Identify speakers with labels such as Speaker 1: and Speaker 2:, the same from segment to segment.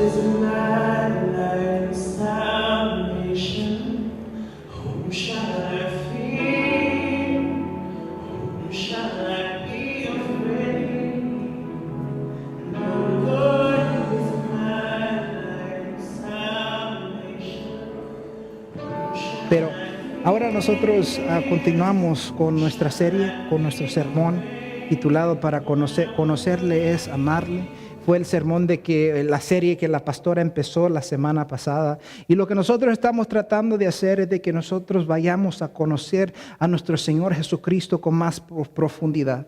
Speaker 1: is my light and salvation? Whom shall I fear? Whom shall I be afraid? The Lord is my light and salvation.
Speaker 2: Pero ahora nosotros continuamos con nuestra serie, con nuestro sermón titulado Para conocerle es amarle. Fue el sermón la serie que la pastora empezó la semana pasada. Y lo que nosotros estamos tratando de hacer es de que nosotros vayamos a conocer a nuestro Señor Jesucristo con más profundidad.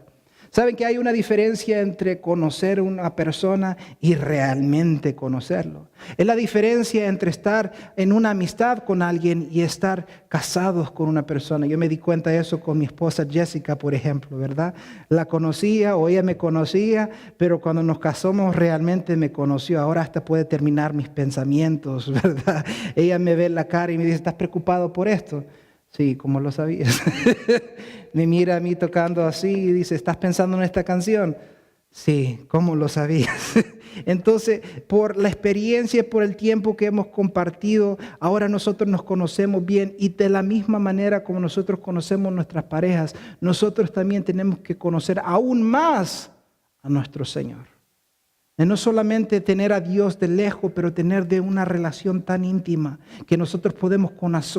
Speaker 2: ¿Saben que hay una diferencia entre conocer a una persona y realmente conocerlo? Es la diferencia entre estar en una amistad con alguien y estar casados con una persona. Yo me di cuenta de eso con mi esposa Jessica, por ejemplo, ¿verdad? La conocía o ella me conocía, pero cuando nos casamos realmente me conoció. Ahora hasta puede terminar mis pensamientos, ¿verdad? Ella me ve en la cara y me dice, ¿estás preocupado por esto? Sí, ¿cómo lo sabías? Me mira a mí tocando así y dice, ¿estás pensando en esta canción? Sí, ¿cómo lo sabías? Entonces, por la experiencia, por el tiempo que hemos compartido, ahora nosotros nos conocemos bien y de la misma manera como nosotros conocemos nuestras parejas, nosotros también tenemos que conocer aún más a nuestro Señor. De no solamente tener a Dios de lejos, pero tener de una relación tan íntima que nosotros podemos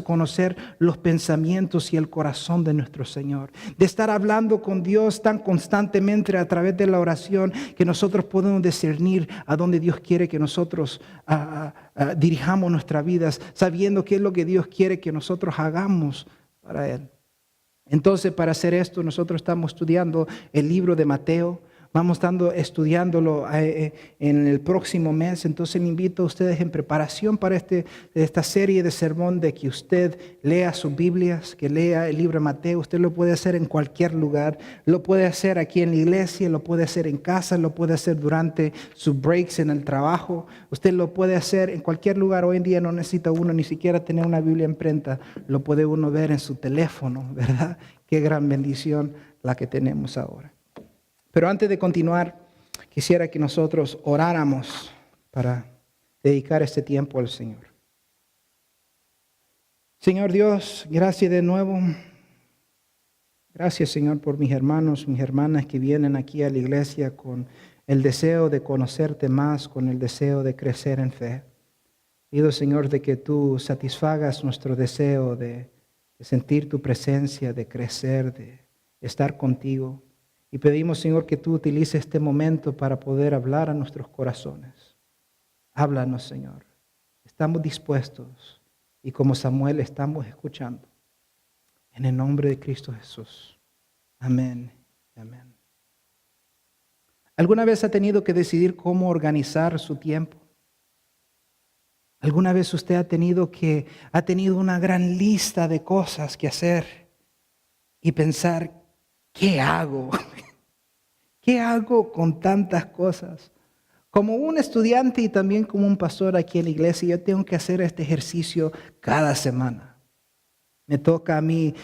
Speaker 2: conocer los pensamientos y el corazón de nuestro Señor. De estar hablando con Dios tan constantemente a través de la oración que nosotros podemos discernir a dónde Dios quiere que nosotros dirijamos nuestras vidas, sabiendo qué es lo que Dios quiere que nosotros hagamos para Él. Entonces, para hacer esto, nosotros estamos estudiando el libro de Mateo. Vamos estando estudiándolo en el próximo mes. Entonces le invito a ustedes en preparación para esta serie de sermón de que usted lea sus Biblias, que lea el libro de Mateo. Usted lo puede hacer en cualquier lugar. Lo puede hacer aquí en la iglesia, lo puede hacer en casa, lo puede hacer durante sus breaks en el trabajo. Usted lo puede hacer en cualquier lugar. Hoy en día no necesita uno ni siquiera tener una Biblia imprenta. Lo puede uno ver en su teléfono, ¿verdad? Qué gran bendición la que tenemos ahora. Pero antes de continuar, quisiera que nosotros oráramos para dedicar este tiempo al Señor. Señor Dios, gracias de nuevo. Gracias, Señor, por mis hermanos, mis hermanas que vienen aquí a la iglesia con el deseo de conocerte más, con el deseo de crecer en fe. Pido, Señor, de que tú satisfagas nuestro deseo de sentir tu presencia, de crecer, de estar contigo. Y pedimos, Señor, que tú utilices este momento para poder hablar a nuestros corazones. Háblanos, Señor. Estamos dispuestos y como Samuel estamos escuchando. En el nombre de Cristo Jesús. Amén. Amén. ¿Alguna vez ha tenido que decidir cómo organizar su tiempo? ¿Alguna vez usted ha tenido una gran lista de cosas que hacer y pensar, ¿qué hago? ¿Qué hago con tantas cosas? Como un estudiante y también como un pastor aquí en la iglesia, yo tengo que hacer este ejercicio cada semana. Me toca a mí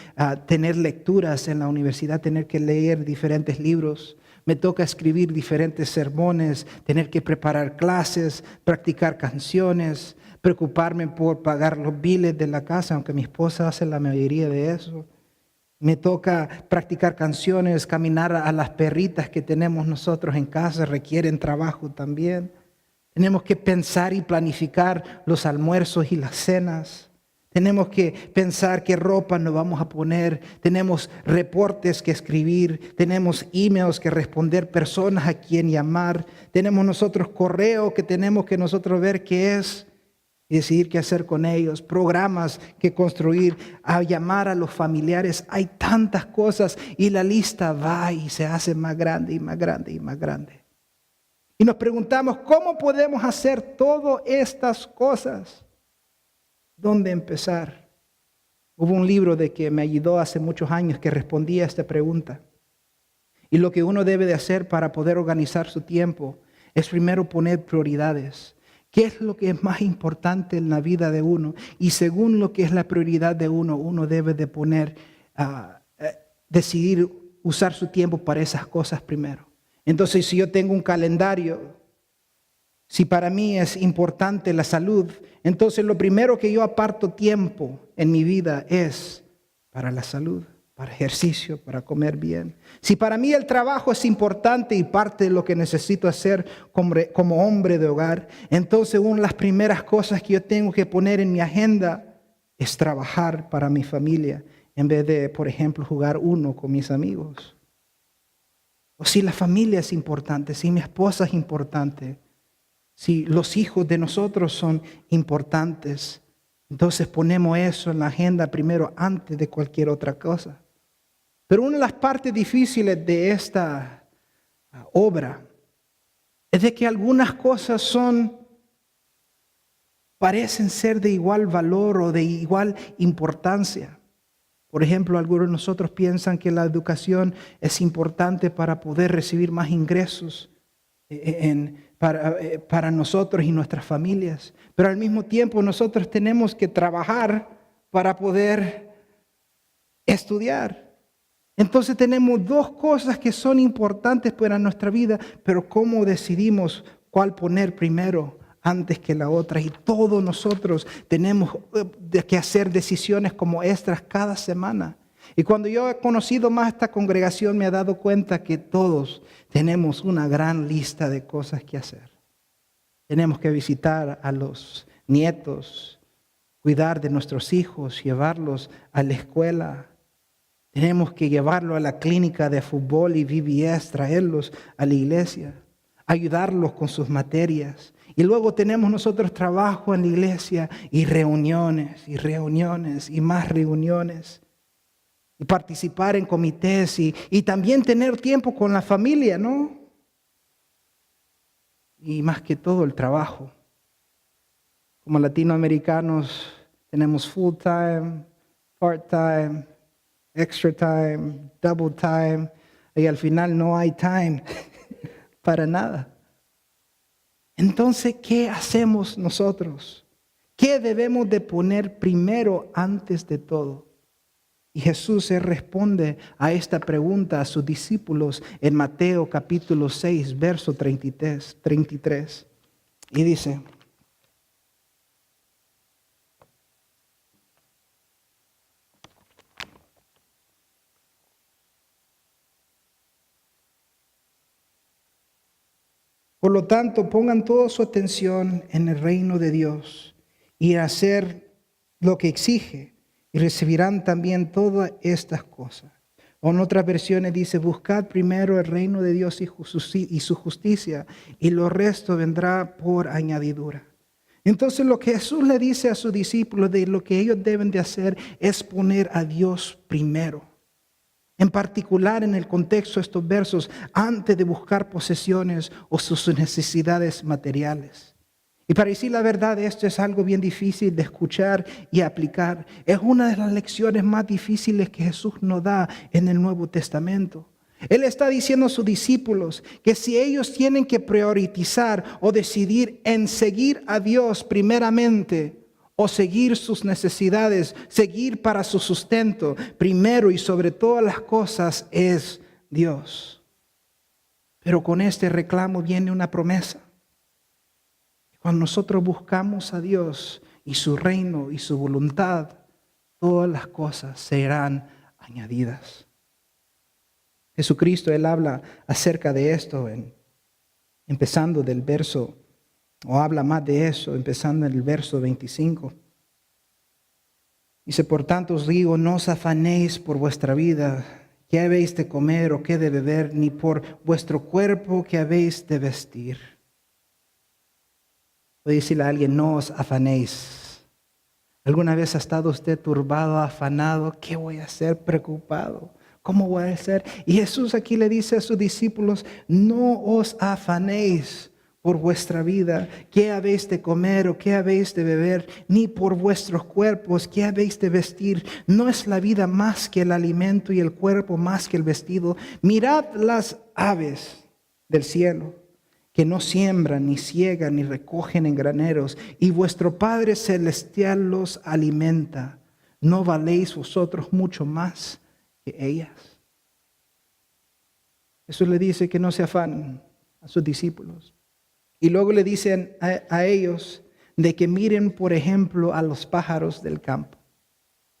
Speaker 2: tener lecturas en la universidad, tener que leer diferentes libros. Me toca escribir diferentes sermones, tener que preparar clases, practicar canciones, preocuparme por pagar los biles de la casa, aunque mi esposa hace la mayoría de eso. Me toca practicar canciones, caminar a las perritas que tenemos nosotros en casa, requieren trabajo también. Tenemos que pensar y planificar los almuerzos y las cenas. Tenemos que pensar qué ropa nos vamos a poner. Tenemos reportes que escribir. Tenemos emails que responder, personas a quien llamar. Tenemos nosotros correo que tenemos que nosotros ver qué es y decidir qué hacer con ellos, programas que construir, a llamar a los familiares. Hay tantas cosas y la lista va y se hace más grande y más grande y más grande. Y nos preguntamos, ¿cómo podemos hacer todas estas cosas? ¿Dónde empezar? Hubo un libro de que me ayudó hace muchos años que respondía a esta pregunta. Y lo que uno debe de hacer para poder organizar su tiempo es primero poner prioridades. ¿Qué es lo que es más importante en la vida de uno? Y según lo que es la prioridad de uno, uno debe de decidir usar su tiempo para esas cosas primero. Entonces, si yo tengo un calendario si para mí es importante la salud, entonces lo primero que yo aparto tiempo en mi vida es para la salud, para ejercicio, para comer bien. Si para mí el trabajo es importante y parte de lo que necesito hacer como hombre de hogar, entonces una de las primeras cosas que yo tengo que poner en mi agenda es trabajar para mi familia, en vez de, por ejemplo, jugar uno con mis amigos. O si la familia es importante, si mi esposa es importante, si los hijos de nosotros son importantes, entonces ponemos eso en la agenda primero antes de cualquier otra cosa. Pero una de las partes difíciles de esta obra es de que algunas cosas parecen ser de igual valor o de igual importancia. Por ejemplo, algunos de nosotros piensan que la educación es importante para poder recibir más ingresos para nosotros y nuestras familias. Pero al mismo tiempo nosotros tenemos que trabajar para poder estudiar. Entonces tenemos dos cosas que son importantes para nuestra vida, pero ¿cómo decidimos cuál poner primero antes que la otra? Y todos nosotros tenemos que hacer decisiones como estas cada semana. Y cuando yo he conocido más esta congregación, me he dado cuenta que todos tenemos una gran lista de cosas que hacer. Tenemos que visitar a los nietos, cuidar de nuestros hijos, llevarlos a la escuela. Tenemos que llevarlos a la clínica de fútbol y VBS, traerlos a la iglesia, ayudarlos con sus materias. Y luego tenemos nosotros trabajo en la iglesia y reuniones y más reuniones. Y participar en comités y también tener tiempo con la familia, ¿no? Y más que todo el trabajo. Como latinoamericanos tenemos full time, part time, extra time, double time, y al final no hay time para nada. Entonces, ¿qué hacemos nosotros? ¿Qué debemos de poner primero antes de todo? Y Jesús responde a esta pregunta a sus discípulos en Mateo capítulo 6, verso 33. Y dice: por lo tanto, pongan toda su atención en el reino de Dios y hacer lo que exige, y recibirán también todas estas cosas. O en otras versiones dice: buscad primero el reino de Dios y su justicia, y lo resto vendrá por añadidura. Entonces lo que Jesús le dice a sus discípulos de lo que ellos deben de hacer es poner a Dios primero. En particular en el contexto de estos versos, antes de buscar posesiones o sus necesidades materiales. Y para decir la verdad, esto es algo bien difícil de escuchar y aplicar. Es una de las lecciones más difíciles que Jesús nos da en el Nuevo Testamento. Él está diciendo a sus discípulos que si ellos tienen que priorizar o decidir en seguir a Dios primeramente, o seguir sus necesidades, seguir para su sustento, primero y sobre todas las cosas es Dios. Pero con este reclamo viene una promesa. Cuando nosotros buscamos a Dios y su reino y su voluntad, todas las cosas serán añadidas. Jesucristo, Él habla acerca de esto, empezando del verso, o habla más de eso, empezando en el verso 25. Dice: por tanto os digo, no os afanéis por vuestra vida, qué habéis de comer o qué de beber, ni por vuestro cuerpo, qué habéis de vestir. Puede decirle a alguien: no os afanéis. ¿Alguna vez ha estado usted turbado, afanado? ¿Qué voy a hacer? Preocupado. ¿Cómo voy a hacer? Y Jesús aquí le dice a sus discípulos: no os afanéis por vuestra vida, qué habéis de comer o qué habéis de beber, ni por vuestros cuerpos, qué habéis de vestir. ¿No es la vida más que el alimento y el cuerpo más que el vestido? Mirad las aves del cielo, que no siembran, ni ciegan, ni recogen en graneros, y vuestro Padre Celestial los alimenta. ¿No valéis vosotros mucho más que ellas? Jesús le dice que no se afanen a sus discípulos. Y luego le dicen a ellos de que miren, por ejemplo, a los pájaros del campo.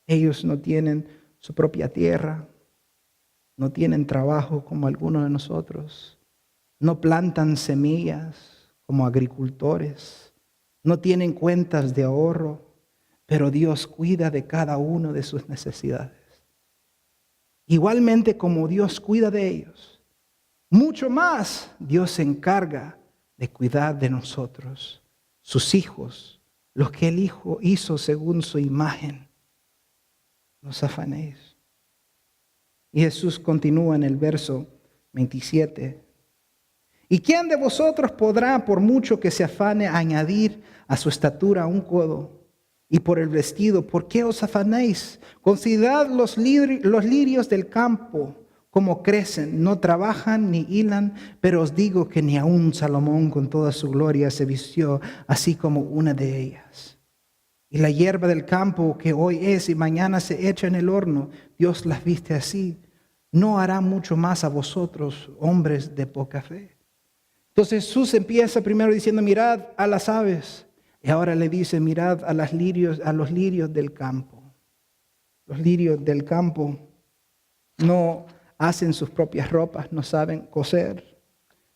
Speaker 2: Ellos no tienen su propia tierra, no tienen trabajo como algunos de nosotros, no plantan semillas como agricultores, no tienen cuentas de ahorro, pero Dios cuida de cada uno de sus necesidades. Igualmente como Dios cuida de ellos, mucho más Dios se encarga de cuidar de nosotros, sus hijos, los que el Hijo hizo según su imagen. No os afanéis. Y Jesús continúa en el verso 27. ¿Y quién de vosotros podrá, por mucho que se afane, añadir a su estatura un codo? Y por el vestido, ¿por qué os afanéis? Considerad los lirios del campo, como crecen, no trabajan ni hilan, pero os digo que ni aun Salomón con toda su gloria se vistió así como una de ellas. Y la hierba del campo, que hoy es y mañana se echa en el horno, Dios las viste así. ¿No hará mucho más a vosotros, hombres de poca fe? Entonces Jesús empieza primero diciendo, mirad a las aves. Y ahora le dice, mirad a los lirios del campo. Los lirios del campo no hacen sus propias ropas, no saben coser.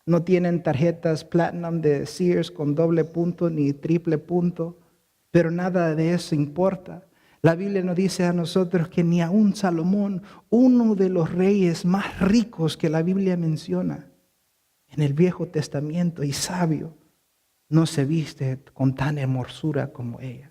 Speaker 2: No tienen tarjetas Platinum de Sears con doble punto ni triple punto. Pero nada de eso importa. La Biblia nos dice a nosotros que ni aun Salomón, uno de los reyes más ricos que la Biblia menciona en el Viejo Testamento y sabio, no se viste con tan hermosura como ellas.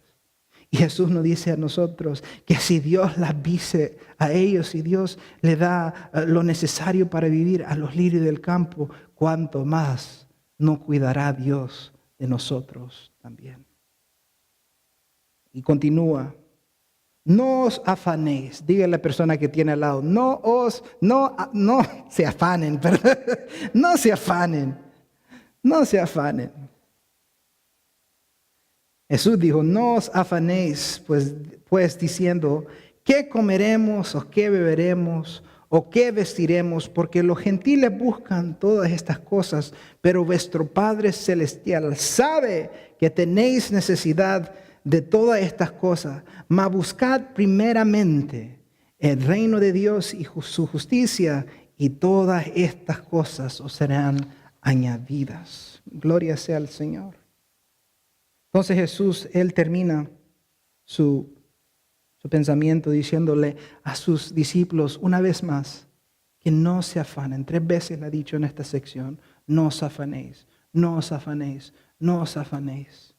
Speaker 2: Y Jesús nos dice a nosotros que si Dios las viste a ellos y Dios le da lo necesario para vivir a los lirios del campo, cuánto más no cuidará Dios de nosotros también. Y continúa, no os afanéis, diga a la persona que tiene al lado, no se afanen, perdón, no se afanen. Jesús dijo, no os afanéis, pues diciendo, ¿qué comeremos o qué beberemos o qué vestiremos? Porque los gentiles buscan todas estas cosas, pero vuestro Padre Celestial sabe que tenéis necesidad de todas estas cosas, mas buscad primeramente el reino de Dios y su justicia, y todas estas cosas os serán añadidas. Gloria sea al Señor. Entonces Jesús, Él termina su pensamiento diciéndole a sus discípulos una vez más que no se afanen. 3 veces le ha dicho en esta sección, no os afanéis, no os afanéis, no os afanéis.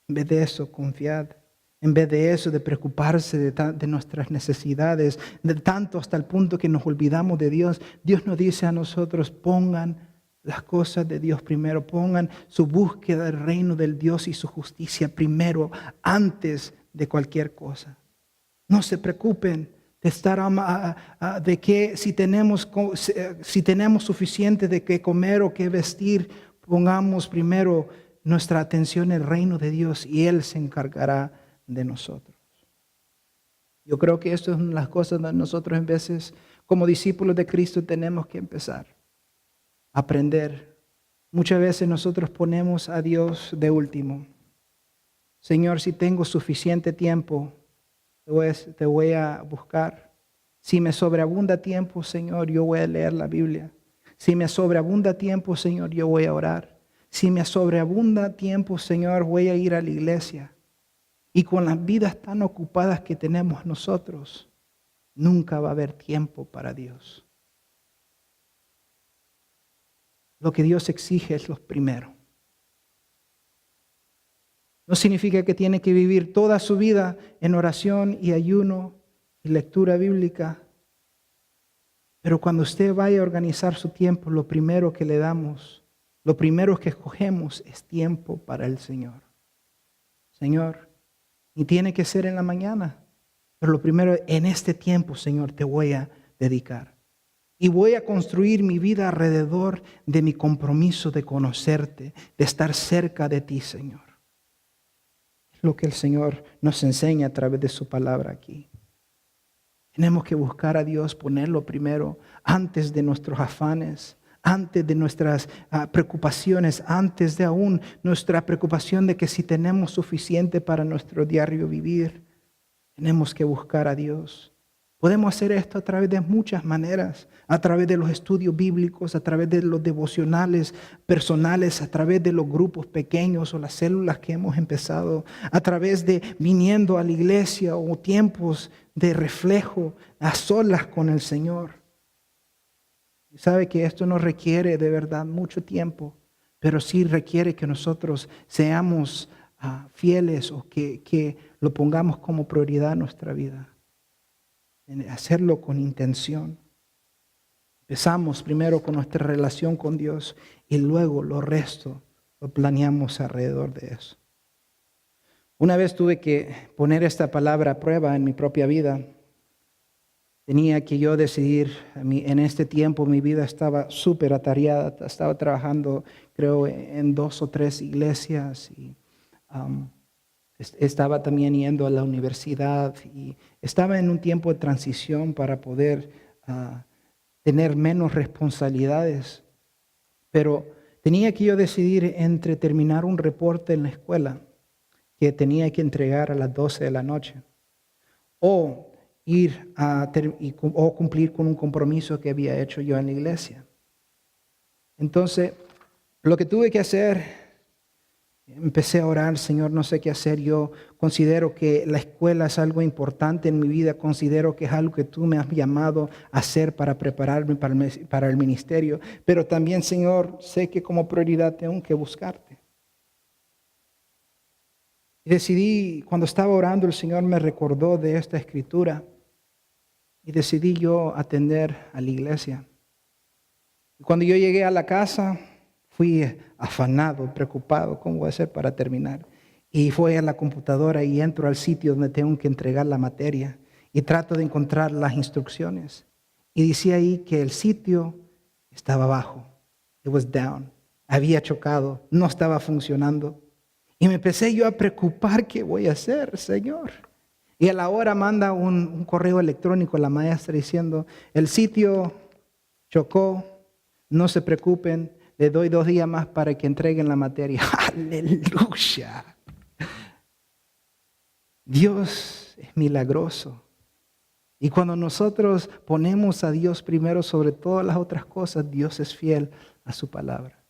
Speaker 2: En vez de eso, confiad. En vez de eso, de preocuparse de nuestras necesidades, de tanto hasta el punto que nos olvidamos de Dios, Dios nos dice a nosotros, pongan las cosas de Dios primero, pongan su búsqueda del reino del Dios y su justicia primero, antes de cualquier cosa. No se preocupen de estar de que si tenemos suficiente de qué comer o qué vestir, pongamos primero nuestra atención en el reino de Dios y Él se encargará de nosotros. Yo creo que esto es una de las cosas que nosotros en veces como discípulos de Cristo tenemos que empezar a aprender. Muchas veces nosotros ponemos a Dios de último. Señor, si tengo suficiente tiempo, te voy a buscar. Si me sobreabunda tiempo, Señor, yo voy a leer la Biblia. Si me sobreabunda tiempo, Señor, yo voy a orar. Si me sobreabunda tiempo, Señor, voy a ir a la iglesia. Y con las vidas tan ocupadas que tenemos nosotros, nunca va a haber tiempo para Dios. Lo que Dios exige es lo primero. No significa que tiene que vivir toda su vida en oración y ayuno y lectura bíblica. Pero cuando usted vaya a organizar su tiempo, lo primero que le damos, lo primero que escogemos es tiempo para el Señor. Señor, y tiene que ser en la mañana, pero lo primero, en este tiempo, Señor, te voy a dedicar. Y voy a construir mi vida alrededor de mi compromiso de conocerte, de estar cerca de ti, Señor. Es lo que el Señor nos enseña a través de su palabra aquí. Tenemos que buscar a Dios, ponerlo primero, antes de nuestros afanes, antes de nuestras preocupaciones, antes de aún nuestra preocupación de que si tenemos suficiente para nuestro diario vivir, tenemos que buscar a Dios. Podemos hacer esto a través de muchas maneras, a través de los estudios bíblicos, a través de los devocionales personales, a través de los grupos pequeños o las células que hemos empezado, a través de viniendo a la iglesia o tiempos de reflejo a solas con el Señor. Y sabe que esto no requiere de verdad mucho tiempo, pero sí requiere que nosotros seamos fieles o que lo pongamos como prioridad en nuestra vida. En hacerlo con intención. Empezamos primero con nuestra relación con Dios y luego lo resto lo planeamos alrededor de eso. Una vez tuve que poner esta palabra a prueba en mi propia vida. Tenía que yo decidir, en este tiempo mi vida estaba súper atareada, estaba trabajando creo en 2 o 3 iglesias y estaba también yendo a la universidad y estaba en un tiempo de transición para poder tener menos responsabilidades. Pero tenía que yo decidir entre terminar un reporte en la escuela que tenía que entregar a las 12 de la noche o o cumplir con un compromiso que había hecho yo en la iglesia. Entonces, lo que tuve que hacer, empecé a orar, Señor, no sé qué hacer. Yo considero que la escuela es algo importante en mi vida. Considero que es algo que tú me has llamado a hacer para prepararme para el ministerio. Pero también, Señor, sé que como prioridad tengo que buscarte. Y decidí, cuando estaba orando, el Señor me recordó de esta escritura. Y decidí yo atender a la iglesia. Y cuando yo llegué a la casa, fui afanado, preocupado, ¿cómo voy a hacer para terminar? Y fui a la computadora y entro al sitio donde tengo que entregar la materia y trato de encontrar las instrucciones. Y decía ahí que el sitio estaba abajo. It was down. Había chocado, no estaba funcionando. Y me empecé yo a preocupar, ¿qué voy a hacer, Señor? Y a la hora manda un correo electrónico a la maestra diciendo, el sitio chocó, no se preocupen, le doy 2 días más para que entreguen la materia. ¡Aleluya! Dios es milagroso. Y cuando nosotros ponemos a Dios primero sobre todas las otras cosas, Dios es fiel a su palabra.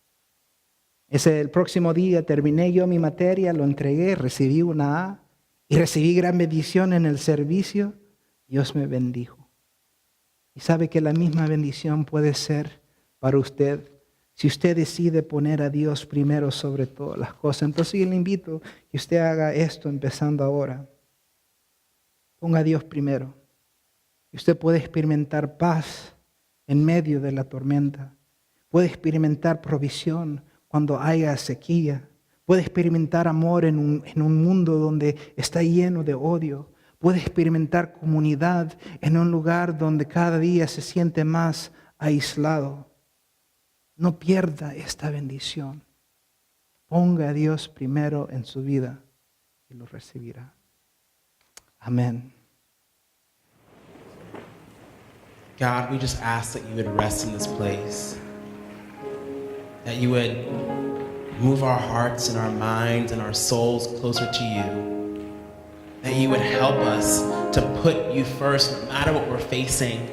Speaker 2: El próximo día terminé yo mi materia, lo entregué, recibí una A y recibí gran bendición en el servicio. Dios me bendijo. Y sabe que la misma bendición puede ser para usted si usted decide poner a Dios primero sobre todas las cosas. Entonces yo le invito que usted haga esto empezando ahora. Ponga a Dios primero. Y usted puede experimentar paz en medio de la tormenta. Puede experimentar provisión cuando haya sequía. Puede experimentar amor en un mundo donde está lleno de odio. Puede experimentar comunidad en un lugar donde cada día se siente más aislado. No pierda esta bendición. Ponga a Dios primero en su vida y lo recibirá. Amén.
Speaker 1: God, we just ask that you would rest in this place, that you would move our hearts and our minds and our souls closer to you, that you would help us to put you first no matter what we're facing,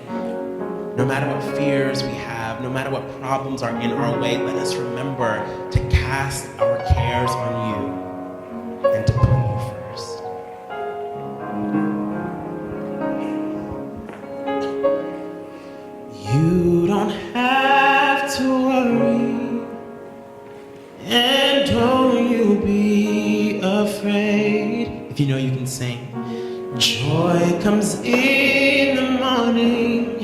Speaker 1: no matter what fears we have, no matter what problems are in our way. Let us remember to cast our cares on you and to put you first. You don't have to worry, and don't you be afraid. If you know, you can sing. Joy comes in the morning.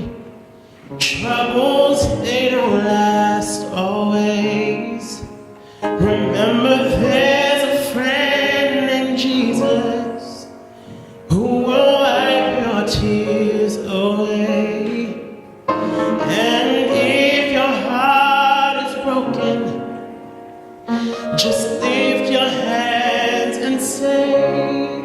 Speaker 1: Troubles, they don't last always. Remember, there's a friend named Jesus who will wipe your tears away. And if your heart is broken, just lift your hands and say,